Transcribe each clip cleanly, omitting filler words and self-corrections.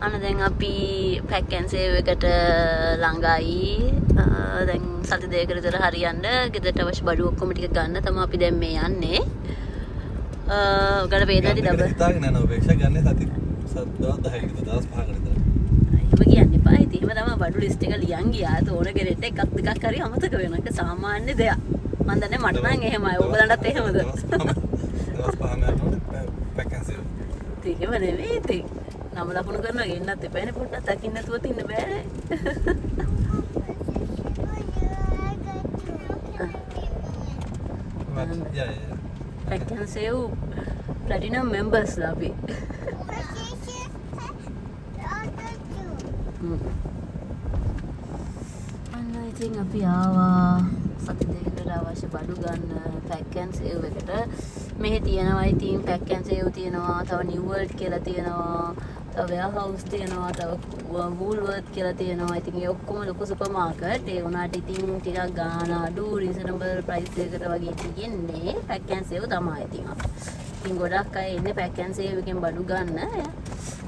අන්න දැන් අපි පැක් ඇන් සේව් එකට ළඟයි. දැන් සති දෙකකට විතර හරියන්න ගෙදරට අවශ්‍ය බඩු ඔක්කොම ටික ගන්න තමයි අපි දැන් මේ යන්නේ. ඔයාලට වේදනාවද ඩබල් හිතාගෙන යනවා උපේක්ෂා ගන්න සති 10 විතර දවස් 5කට විතර. එහෙම කියන්න එපා. ඉතින් එහෙම තමයි බඩු ලිස්ට් එක ලියන් ගියා. ඕන කෙනෙක්ට එකක් දෙකක් හරි අමතක වෙනවා. ඒක සාමාන්‍ය දෙයක්. මම දන්නේ මට නම් එහෙමයි. ඔයගලන්ටත් එහෙමද? දවස් 5 යනකොට පැක් ඇන් සේව්. එහෙම නෙවෙයි ඉතින්. නම ලකුණු කරනවා ගෙන්නත් එපානේ පොඩ්ඩක් දකින්න නැතුව තින්න බෑනේ. Pack and save platinum members lah අපි. අන්න ඉතින් අපි ආවා සති දෙකකට අවශ්‍ය බඩු ගන්න pack and save එකට. මෙහි තියෙනවා ඉතින් pack and save තියෙනවා, තව new world කියලා තියෙනවා, තව warehouse තියෙනවා, තව woolworth කියලා තියෙනවා. ඉතින් ඒ ඔක්කොම ලොකු සුපර් මාකට්. ඒ වුණාට ඉතින් ටිකක් ගාන අඩු රීසනබල් ප්‍රයිස් එකකට වගේ තියෙන්නේ pack and save තමයි ඉතින් අපි. ඉතින් ගොඩක් අය ඉන්නේ pack and save එකෙන් බඩු ගන්න.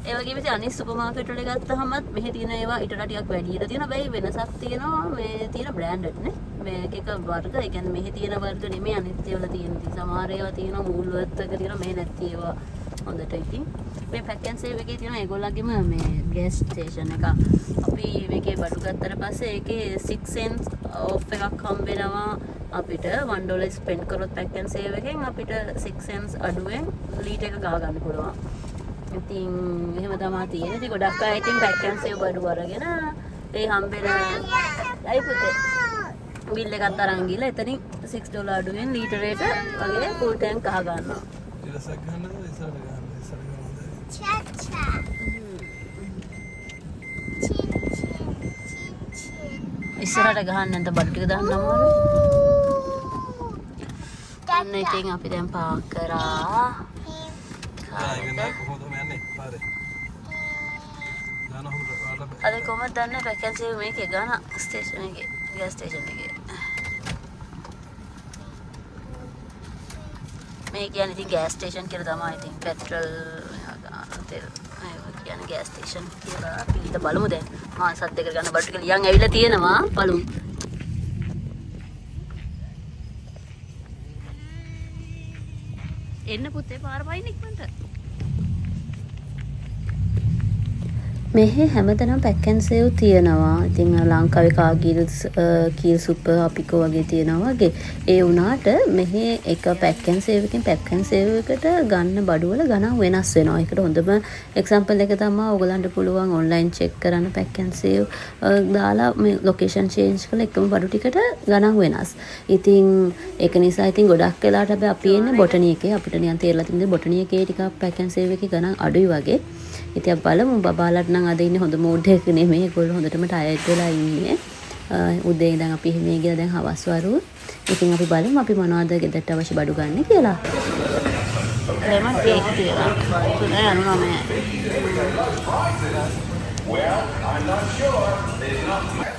ඒ වගේම ඉතින් අනිත් සුපර් මාකට් වල ගත්තහමත් මෙහි තියෙන ඒවා ඊට වඩා ටිකක් වැඩියට තියෙනවා. බැයි වෙනසක් තියෙනවා. මේ තියෙන බ්‍රෑන්ඩඩ් නේ. මේක එක වර්ග. ඒ කියන්නේ මෙහි තියෙන වර්ග නෙමෙයි අනිත් ඒවල තියෙන. ඉතින් සමහර ඒවා තියෙනවා woolworth එක තියෙනවා. මේ නැති ඒවා හොඳට ඉතින් මේ pack and save එකේ තියෙන ඒගොල්ලන්ගේම මේ gas station එක. අපි මේකේ බඩු ගත්තට පස්සේ ඒකේ 6 cents off එකක් හම්බ වෙනවා. අපිට $1 spend කරොත් pack and save එකෙන් අපිට 6 cents අඩුවෙන් ලීටර් එක ගහ ගන්න පුළුවන්. ඉතින් එහෙම තමයි තියෙන්නේ. ඉතින් ගොඩක් අය ඉතින් pack and save බඩු අරගෙන ඒ හම්බෙන ලයි පුතේ බිල් එකක් අරන් ගිහලා එතනින් $6 අඩුවෙන් ලීටරයට වගේ full tank ගහ ගන්නවා. ඉරසක් ගන්නද ඉස්සරහට ගන්නද ඉස්සරහට ගන්නද Cha-cha. ඉස්සරහට ගහන්න නැත්නම් බඩු ටික දාන්න අමාරු. අන්න ඉතින් අපි දැන් පාක් කරා. කොහොමද යන්නේ පාරේ යනවා හොඳට අද කොහමද දන්නේ pack and save මේකේ ගාන ස්ටේෂන් එකේ ගෑස් ස්ටේෂන් එකේ මේ කියන්නේ ඉතින් ගෑස් ස්ටේෂන් කියලා තමයි ඉතින් පෙට්‍රල් තෙල් ඒ කියන්නේ ගෑස් ස්ටේෂන් කියලා අපි ඊට බලමු දැන් මාසත් දෙක ගන්න බඩු ටික ලියන් ඇවිල්ලා තියෙනවා බලමු එන්න පුතේ පාර පයින් ඉක්මනට මෙහි හැමතැනම pack and save තියෙනවා. ඉතින් ලංකාවේ කීල් සුපර් අපිකෝ වගේ තියෙනවා වගේ. ඒ වුණාට මෙහි එක pack and save එකෙන් pack and save එකට ගන්න බඩු වල ගණන් වෙනස් වෙනවා. ඒකට හොඳම එක්සැම්පල් එක තමයි ඔයගලන්ට පුළුවන් ඔන්ලයින් චෙක් කරන්න pack and save දාලා මේ ලොකේෂන් චේන්ජ් කරලා එකම බඩු ටිකට ගණන් වෙනස්. ඉතින් ඒක නිසා ඉතින් ගොඩක් වෙලාවට හැබැයි අපි එන්නේ බොටනි එකේ. අපිට නිකන් තේරලා තියෙන බොටනි එකේ ටිකක් pack and save එකේ ගණන් අඩුයි වගේ. ඉතින් අපි බලමු බබාලට නම් අද ඉන්නේ හොඳ මූඩ් එකක නෙමෙයි. ඒගොල්ලෝ හොඳටම ටයර්ඩ් වෙලා ඉන්නේ. උදේ ඉඳන් අපි මේ ගිහලා දැන් හවස් වරුව. ඉතින් අපි බලමු අපි මොනවද ගෙදරට අවශ්‍ය බඩු ගන්න කියලා. ලෙමන් කේක් කියලා. තුනේ අනුනම. Well, I'm not sure. There's not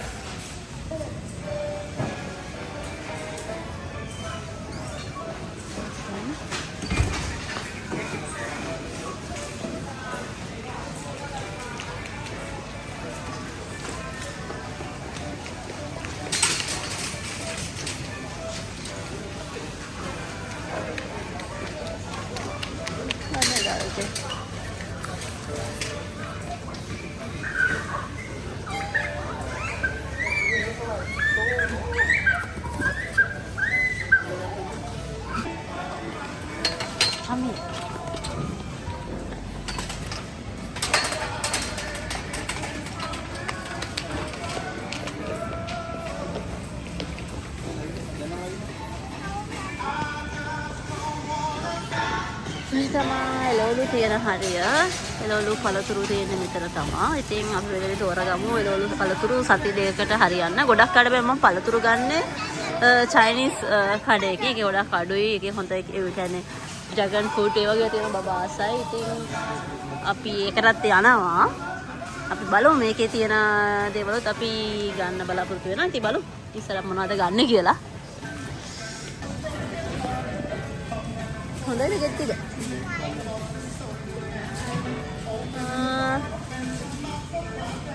මේ තමයි එළවලු තියෙන හරිය. එළවලු පළතුරු තියෙන මෙතන තමයි. ඉතින් අපි වෙලෙලි තෝරගමු එළවලු පළතුරු සති දෙකකට හරියන්න. ගොඩක් අඩ මම පළතුරු ගන්නෙ චයිනීස් කඩේක. ඒක ගොඩක් අඩුයි. ඒකේ හොඳ ඒ කියන්නේ ඩ්‍රැගන් ෆෘට් ඒ වගේ තියෙන බබා ආසයි. ඉතින් අපි ඒකටත් යනවා. අපි බලමු මේකේ තියෙන දේවලුත් අපි ගන්න බලාපොරොත්තු වෙනවා. ඉතින් බලමු ඉස්සරහ මොනවද ගන්න කියලා. හොඳයි ගෙත්තිද?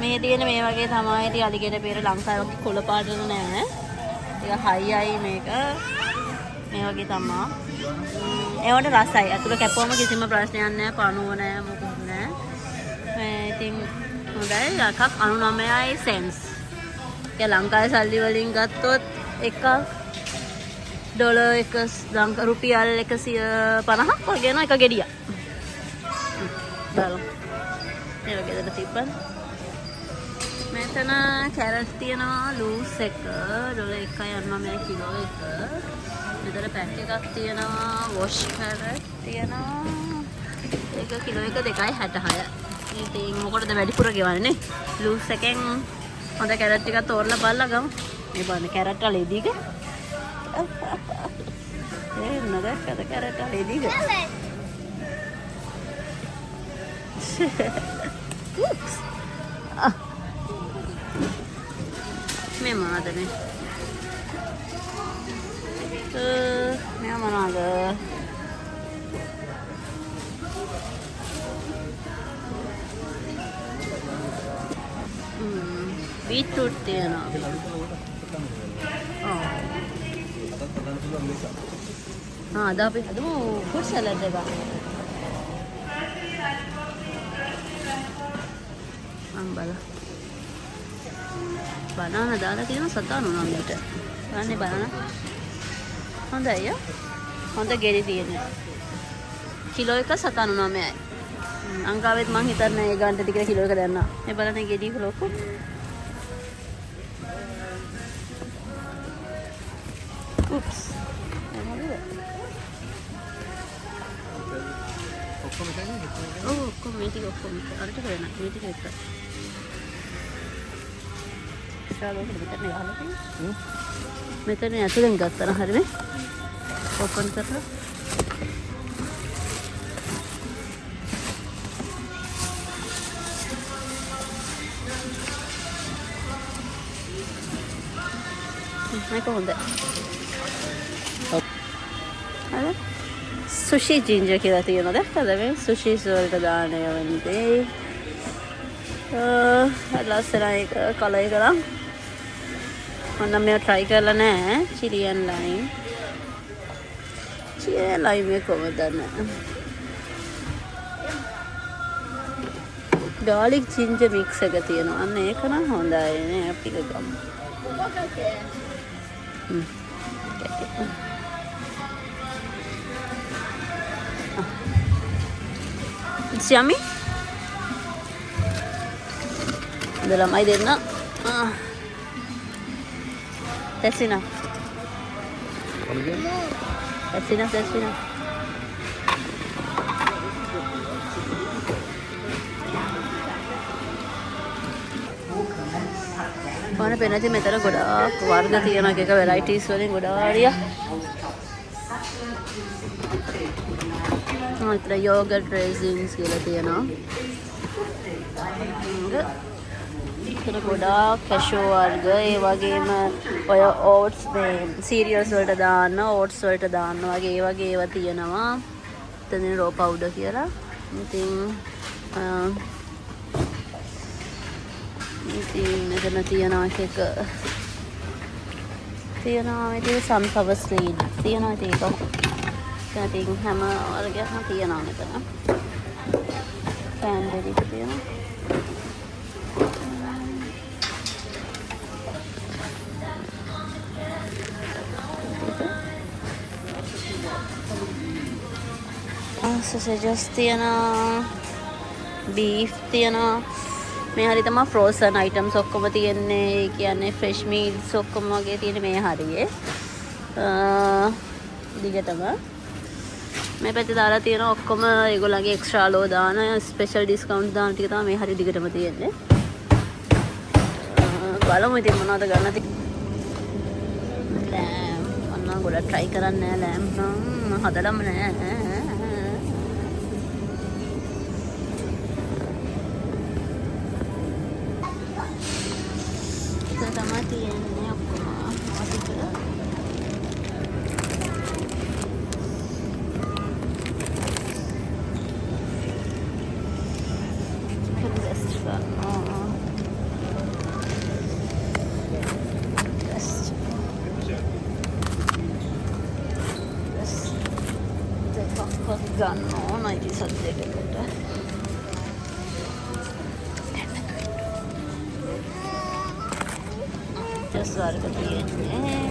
මේ තියෙන මේ වගේ තමයි. ඉතින් අලිගෙට පෙර ලංකාවේ වගේ කොළ පාට නෑ. ටික හයියි මේක. මේ වගේ තමයි. ඒවට රසයි. අතුල කැපුවම කිසිම ප්‍රශ්නයක් නෑ. පණුව නෑ මොකුත් නෑ. මේ ඉතින් හොඳයි. එකක් 99යි සෙන්ස්. ඒ ලංකාවේ සල්ලි වලින් ගත්තොත් එකක් ඩොලර් රුපියල් 150ක් වගේ යන එක ගෙඩියක්. බලමු. මේ වගේ දෙන්න තිබ්බන. මෙතන කැරට් තියෙනවා ලූස් එක ඩොලර් 1.99 කිලෝ එක. මෙතන පැක් එකක් තියෙනවා වොෂ් කැරට් තියෙනවා. ඒක කිලෝ එක 2.66. ඉතින් මොකටද වැඩිපුර ගෙවන්නේ? ලූස් එකෙන් හොඳ කැරට් ටිකක් තෝරලා බලලා ගමු. මේ බලන්න කැරට් වල එදීක. නගක්කද කැරට් වල එදීක. මේ මොනවද මේ? මේ මොනවද? බීට්‍රූට් තියෙනවා. අද අපි හදමු ෆෘට් සලාඩ් එකක්. බනානා දාලා තියෙනවා 7.99ට. ගන්නේ බනානා. හොඳයි යා. හොඳ ගෙඩි තියෙනවා. කිලෝ එක 7.99යි. අංකාවෙත් මං හිතන්නේ ඒ ගන්න ටික කිලෝ එක දැන්නා. මේ බලන්න ගෙඩි ලොකු. උප්ස්. ඔක්කොම මේ ටික ඔක්කොම අරට කරන මේ ටික එක. මෙතන ඇතුලෙන් ගත්තා නම් හරිනේ. ඕපන් කරලා. මේක හොඳයි. හරි. සුෂි ජින්ජර් කියලා තියෙනවා දැක්කද මේ? සුෂිස් වලට දාන යවන්නේ. ලස්සනයි කලර් එක නම්. මම මේක try කරලා නැහැ. චිලියන් ලයිම්. චිලියන් ලයිම් එක කොහොමද දන්නේ? garlic ginger mix එක තියෙනවා. අන්න ඒක නම් හොඳයි නේ. අපි එක ගමු. It's yummy. The lamai denna. That's enough. That's enough. That's enough. Mana penati metara godak warga තියෙනවා එක varieties වලින් ගොඩාරිය. අතන yogurt raisins කියලා තියෙනවා. එතන ගොඩාක් cashew වර්ග ඒ වගේම ඔය oats මේ cereals වලට දාන්න oats වලට දාන්න වගේ ඒ වගේ ඒවා තියෙනවා. එතන raw powder කියලා. ඉතින් මෙතන තියෙනවා එක තියෙනවා මේ sunflower seed තියෙනවා ඒක. ඉතින් හැම වර්ගයක්ම තියෙනවා මෙතන. cranberry තියෙනවා. sausages තියෙනවා. beef තියෙනවා. මේ හරිය තමයි frozen items ඔක්කොම තියෙන්නේ. ඒ කියන්නේ fresh meals ඔක්කොම වගේ තියෙන මේ හරියේ. දිගටම මේ පැත්තේ දාලා තියෙන ඔක්කොම ඒගොල්ලන්ගේ extra low දාන special discount දාන ටික තමයි මේ හරිය දිගටම තියෙන්නේ. බලමු ඉතින් මොනවද ගන්න තියෙන්නේ. ලෑම් අන්න ගොඩක් try කරන්නේ නැහැ ලෑම් නම් හදලම නැහැ. තියෙන්නේ ඔක්කොම ආදික chicken breast ගන්න ඕන ඉතින් සද්දයකට. ජස් වර්ග තියෙන්නේ.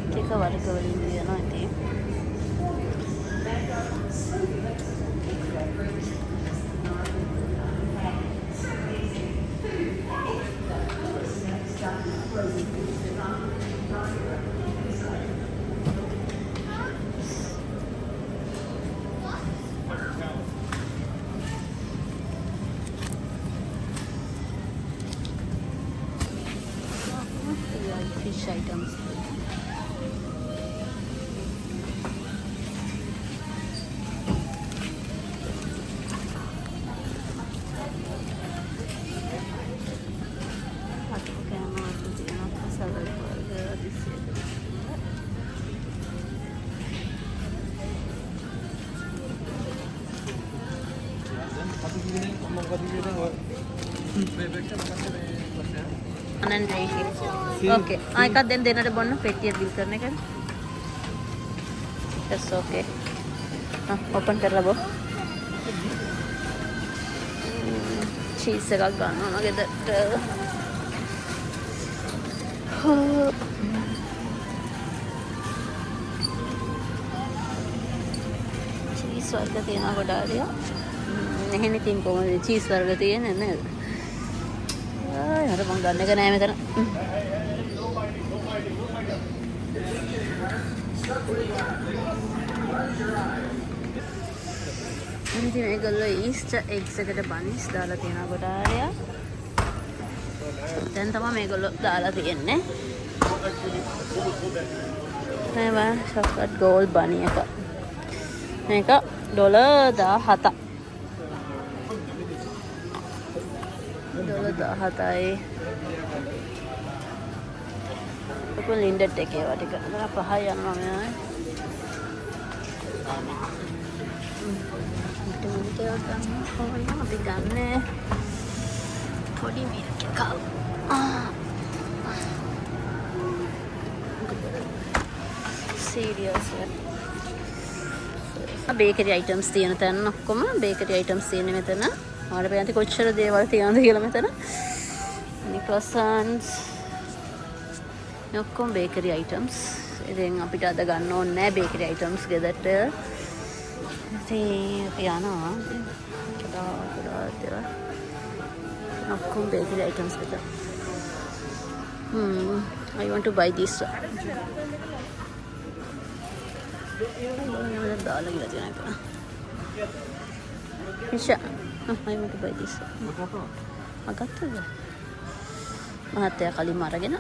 ටික වර්ග වලින් තියෙනවා ඉතින්. Fish items. Okay. එකක් දෙන්නට බොන්න පෙට්ටිය බිල් කරන එක. That's okay. ඕපන් කරලා බෝ. චීස් එකක් ගන්න ඕන ගෙදරට. චීස් වර්ග තියෙනවා ගොඩාක්. එහෙනම් ඉතින් කොහොමද චීස් වර්ග තියෙන්නේ නේද? අර මං ගන්න එක නෑ මෙතන. ඉතින් මේගොල්ලෝ ඊස්ටර් එග්ස් එකට බනිස් දාලා තියෙනවා ගොඩාරියා. දැන් තමයි මේගොල්ලෝ දාලා තියෙන්නේ. මේවා chocolate gold bunny එක. මේක $17යි. $17යි. ඔක ලින්ඩට් එකේ ඒවා ටික. අර 5යි යනවා මෙයා. අපි ගන්න පොඩි මිල්ක් එකක්. සීරියස්. බේකරි අයිටම්ස් තියෙන තැන ඔක්කොම බේකරි අයිටම්ස් තියෙන්නේ මෙතන. ඔයාලට බලන්න කොච්චර දේවල් තියෙනවද කියලා මෙතන. නික්ලසන්ස් ඔක්කොම බේකරි අයිටම්ස්. ඉතින් අපිට අද ගන්න ඕනේ නැහැ බේකරි අයිටම්ස් ගෙදරට. ඉතින් අපි යනවා. ඔක්කොම බේකරි අයිටම්ස් ගෙදර. I want to buy this one. දාලා ගිහලා තියෙන එක. Misha, I want to buy this one. අගත්තද? මහත්තයා කලින්ම අරගෙන.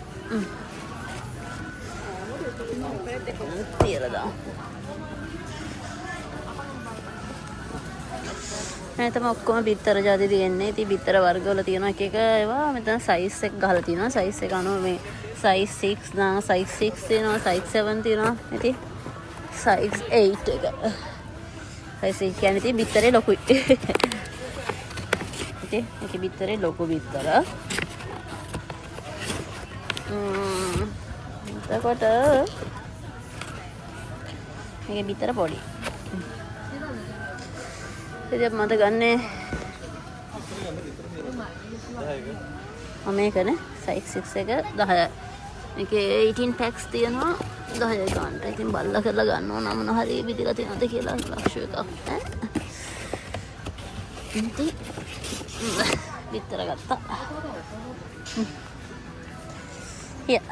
තියලා දාන්න. මේ තමයි ඔක්කොම බිත්තර ජාති තියෙන්නේ. ඉතින් බිත්තර වර්ගවල තියෙනවා එක එක ඒවා මෙතන සයිස් එක ගහලා තියෙනවා. සයිස් එක අනුව මේ සයිස් 6 නා සයිස් 6 තියෙනවා, සයිස් 7 තියෙනවා. ඉතින් සයිස් 8 එක. සයිස් 8 කියන්නේ ඉතින් බිත්තරේ ලොකුයි. ඉතින් මේකේ බිත්තරේ ලොකු බිත්තර. එතකොට මේකේ බිත්තර පොඩි. ඉතින් මට ගන්නේ මේකනේ සයිස් 6 එක 10යි. මේකේ 18 packs තියෙනවා 10යි ගන්නට. ඉතින් බල්ලා කරලා ගන්න ඕන මොන හරි විදිලා තියෙනවද කියලා ලක්ෂ එකක් ඈ. ඉතින් විතර ගත්තා. Yeah.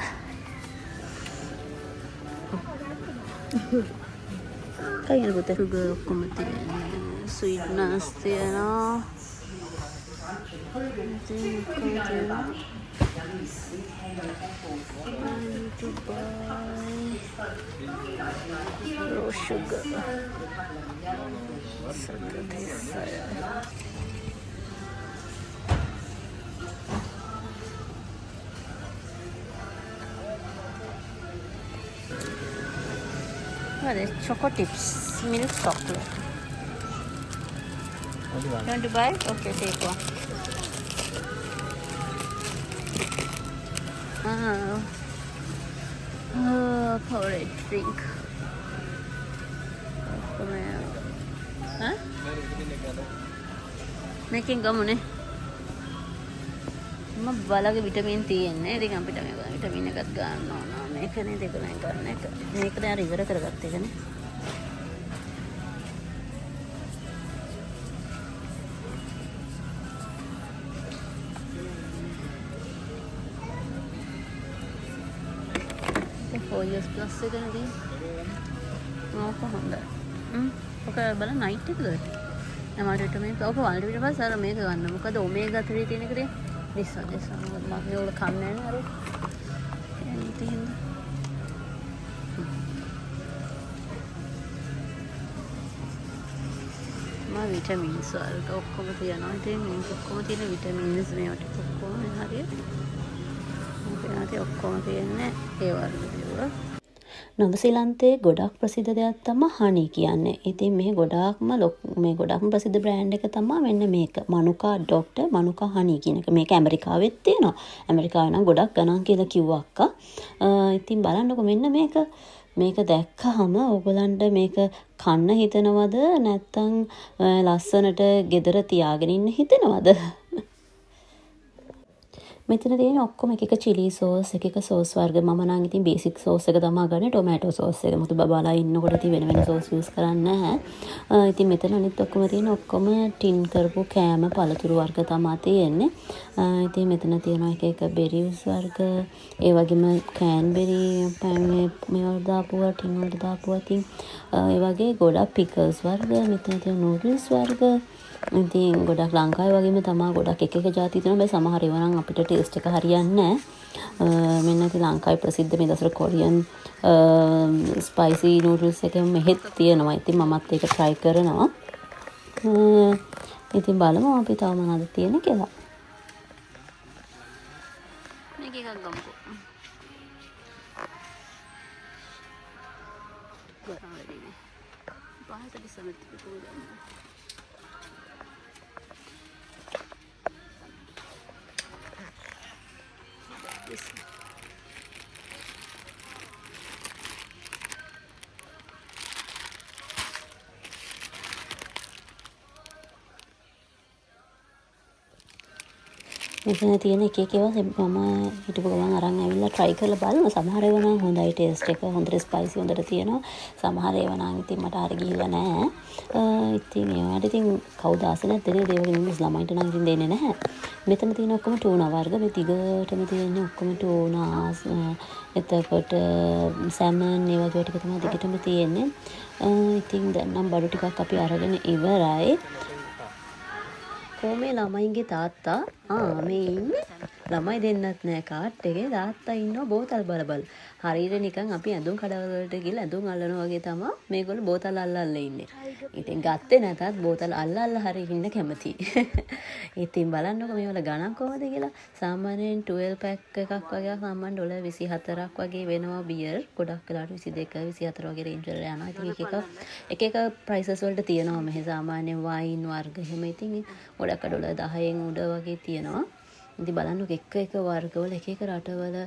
කයින් පුතේ සුගර් ඔක්කොම තියෙනවා. ස්වීට්නස් තියෙනවා. ඉතින් කොහොමද to buy raw sugar. Choco tips. milk chocolate. Only one. You want to buy? Okay, take one. Porridge drink. Huh? මේකෙන් ගමුනේ. මම බලගේ විටමින් තියෙන්නේ. ඉතින් අපිට මේක විටමින් එකක් ගන්න ඕන. මේකනේ දෙකෙන් ගන්න එක. මේක දැන් ඉවර කරගත්ත එකනේ. The 4 years plus එකනදී. ඕක හොඳයි. ඔක බලන්න නයිට් එකද? නමට විටමින් ඔක වලට ඊට පස්සේ අර මේක ගන්න. මොකද ඔමේගා 3 තියෙන එකනේ. this one මම ඒවල කන්නේ නැහැ අර. එහෙනම් විටමින්ස් වලට ඔක්කොම තියෙනවා. ඉතින් මේ ඔක්කොම තියෙන විටමින්ස් මේවට ඔක්කොම හරියට. මේකට ඔක්කොම තියෙන්නේ ඒ වර්ග දේවල්. නවසීලන්තයේ ගොඩක් ප්‍රසිද්ධ දෙයක් තමයි හනි කියන්නේ. ඉතින් මේ ගොඩාක්ම ප්‍රසිද්ධ බ්‍රෑන්ඩ් එක තමයි මෙන්න මේක. මනුකා ඩොක්ටර් මනුකා හනි කියන එක. මේක ඇමරිකාවෙත් තියෙනවා. ඇමරිකාවේ නම් ගොඩක් ගණන් කියලා කිව්වා අක්කා. ඉතින් බලන්නකො මෙන්න මේක. මේක දැක්කහම ඕගලන්ට මේක කන්න හිතනවද නැත්නම් ලස්සනට ගෙදර තියාගෙන ඉන්න හිතනවද? මෙතන තියෙන ඔක්කොම එක චිලි සෝස් එක සෝස් වර්ග මම නම් ඉතින් බේසික් සෝස් එක තමයි ගන්නේ ටොමැටෝ සෝස් එක. මොකද බබාලා ඉන්නකොට ඉතින් වෙන සෝස් යූස් කරන්නේ නැහැ. ඉතින් මෙතන අනිත් ඔක්කොම තියෙන ඔක්කොම ටින් කරපු කෑම පළතුරු වර්ග තමයි තියෙන්නේ. ඉතින් මෙතන තියෙනවා එක බෙරිස් වර්ග, ඒ වගේම කෑන්බෙරි මේවල් දාපුවා, ටින් වලට දාපුවා. ඉතින් ඒ වගේ ගොඩක් පිකල්ස් වර්ග, මෙතන තියෙන නූඩල්ස් වර්ග. ඉතින් ගොඩක් ලංකාවේ වගේම තමයි ගොඩක් එක જાති තියෙනවා. මේ සමහර ඒවා නම් අපිට ටේස්ට් එක හරියන්නේ නැහැ. මෙන්න ඉතින් ලංකාවේ ප්‍රසිද්ධ මේ දවස්වල කොරියන් ස්පයිසි නූඩල්ස් එක මෙහෙත් තියෙනවා. ඉතින් මමත් ඒක try කරනවා. ඉතින් බලමු අපි තව මොනවද තියෙන්නේ කියලා. මේක එකක් ගමුකෝ. ගොඩාක් පහත දිසමෙත් පුදුම. මෙතන තියෙන එක ඒවා මම හිටපු ගමන් අරන් ඇවිල්ලා try කරලා බලනවා. සමහර ඒවා නම් හොඳයි ටේස්ට් එක හොඳට ස්පයිසි හොඳට තියෙනවා. සමහර ඒවා නම් ඉතින් මට හරි ගිහිල්ලා නැහැ. ඉතින් ඒවට ඉතින් කවුද ආස නැත්තේ නේද? ඒවගේ මිනිස් ළමයින්ට නම් ඉතින් දෙන්නේ නැහැ. මෙතන තියෙන ඔක්කොම ටූනා වර්ග. මේ දිගටම තියෙන්නේ ඔක්කොම ටූනා. එතකොට සැමන් ඒ වගේ ටික තමයි දිගටම තියෙන්නේ. ඉතින් දැන් නම් බඩු ටිකක් අපි අරගෙන ඉවරයි. කොහේ ළමයින්ගේ තාත්තා මේ ඉන්නේ ළමයි දෙන්නත් නෑ කාට් එකේ තාත්තා ඉන්නවා බෝතල් බල හරියට නිකන් අපි ඇඳුම් කඩවල වලට ගිහලා ඇඳුම් අල්ලනවා වගේ තමයි මේගොල්ලෝ බෝතල් අල්ලල්ලා ඉන්නේ. ඉතින් ගත්තේ නැතත් බෝතල් අල්ලල්ලා හරි ඉන්න කැමති. ඉතින් බලන්නකෝ මේවල ගණන් කොහොමද කියලා. සාමාන්‍යයෙන් 12 පැක් එකක් වගේ සාමාන්‍ය ඩොලර් 24ක් වගේ වෙනවා බියර්. ගොඩක් වෙලාවට 22 24 වගේ රේන්ජ් වල යනවා. ඉතින් එක ප්‍රයිසස් වලට තියෙනවා මෙහෙ සාමාන්‍ය වයින් වර්ග එහෙම. ඉතින් ගොඩක් ඩොලර් 10න් උඩ වගේ තියෙනවා. ඉතින් බලන්නකෝ එක වර්ගවල එක රටවල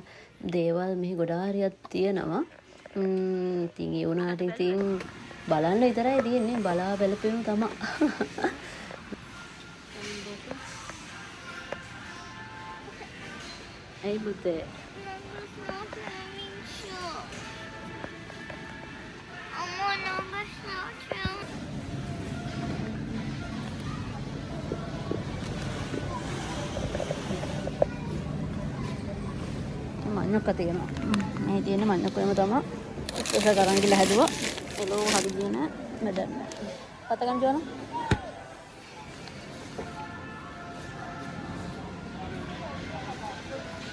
දේවල් මෙහි ගොඩාරියක් තියෙනවා. ඉතින් ඒ වුණාට ඉතින් බලන්න විතරයි තියෙන්නේ. බලා බැලපෙමු තමයි. Hey, Buddha. මඤ්ඤොක්ක තියෙනවා. මේ තියෙන මඤ්ඤොක්කම තමයි ඒක කරන් ගිහලා හැදුවා. එළෝ හරියන මැදන්න. කතකන් ජෝන.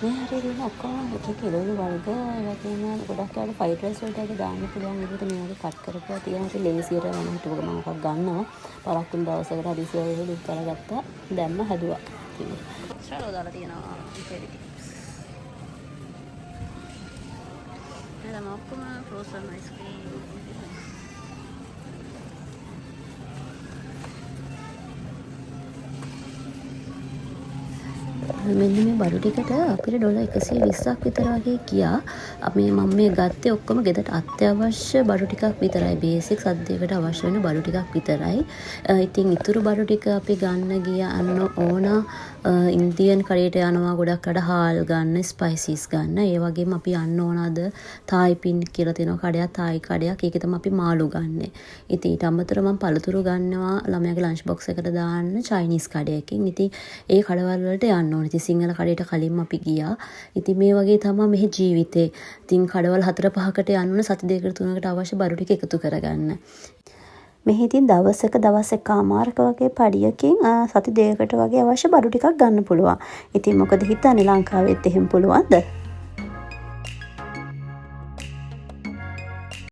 මේ හරියට ඔක්කොම එක එළවලු වර්ග වගේම ගොඩක් අය ෆ්‍රයිඩ් රයිස් වලට ඒක දාන්න පුළුවන් විදිහට මේ වගේ කට් කරපුවා තියෙනවා. ඉතින් ලේසියට මම හිතුව ගමන් එකක් ගන්නවා. පරක්කුම් දවසකට හදිසිය වෙලෙ දුක් කරගත්තා. දැම්ම හැදුවා. ඉතින් ෂලෝ දාලා තියෙනවා. ඔක්කොම frozen ice cream. මෙන්න මේ බඩු ටිකට අපිට ඩොලර් 120ක් විතර වගේ ගියා. අපි මම මේ ගත්තේ ඔක්කොම ගෙදරට අත්‍යවශ්‍ය බඩු ටිකක් විතරයි. බේසික් සද්දයකට අවශ්‍ය වෙන බඩු ටිකක් විතරයි. ඉතින් ඉතුරු බඩු ටික අපි ගන්න ගියන්න ඕන ඉන්දියන් කඩේට යනවා ගොඩක් අඩ හාල් ගන්න, ස්පයිසිස් ගන්න. ඒ වගේම අපි යන්න ඕන අද තායි පින් කියලා තියෙන කඩයක්, තායි කඩයක්. ඒකේ තමයි අපි මාළු ගන්නෙ. ඉතින් ඊට අමතරව මම පළතුරු ගන්නවා ළමයාගේ ලන්ච් බොක්ස් එකට දාන්න චයිනීස් කඩයකින්. ඉතින් ඒ කඩවල වලට යන්න ඕනේ. ඉතින් සිංහල කඩේට කලින්ම අපි ගියා. ඉතින් මේ වගේ තමයි මෙහි ජීවිතේ. ඉතින් කඩවල 4-5කට යන්න ඕනේ සති 2-3කට අවශ්‍ය බඩු ටික එකතු කරගන්න. මෙහි ඉතින් දවසක දවස් එකමාරක වගේ පඩියකින් සති 2කට වගේ අවශ්‍ය බඩු ටිකක් ගන්න පුළුවන්. ඉතින් මොකද හිතන්නේ ලංකාවෙත් එහෙම පුළුවන්ද?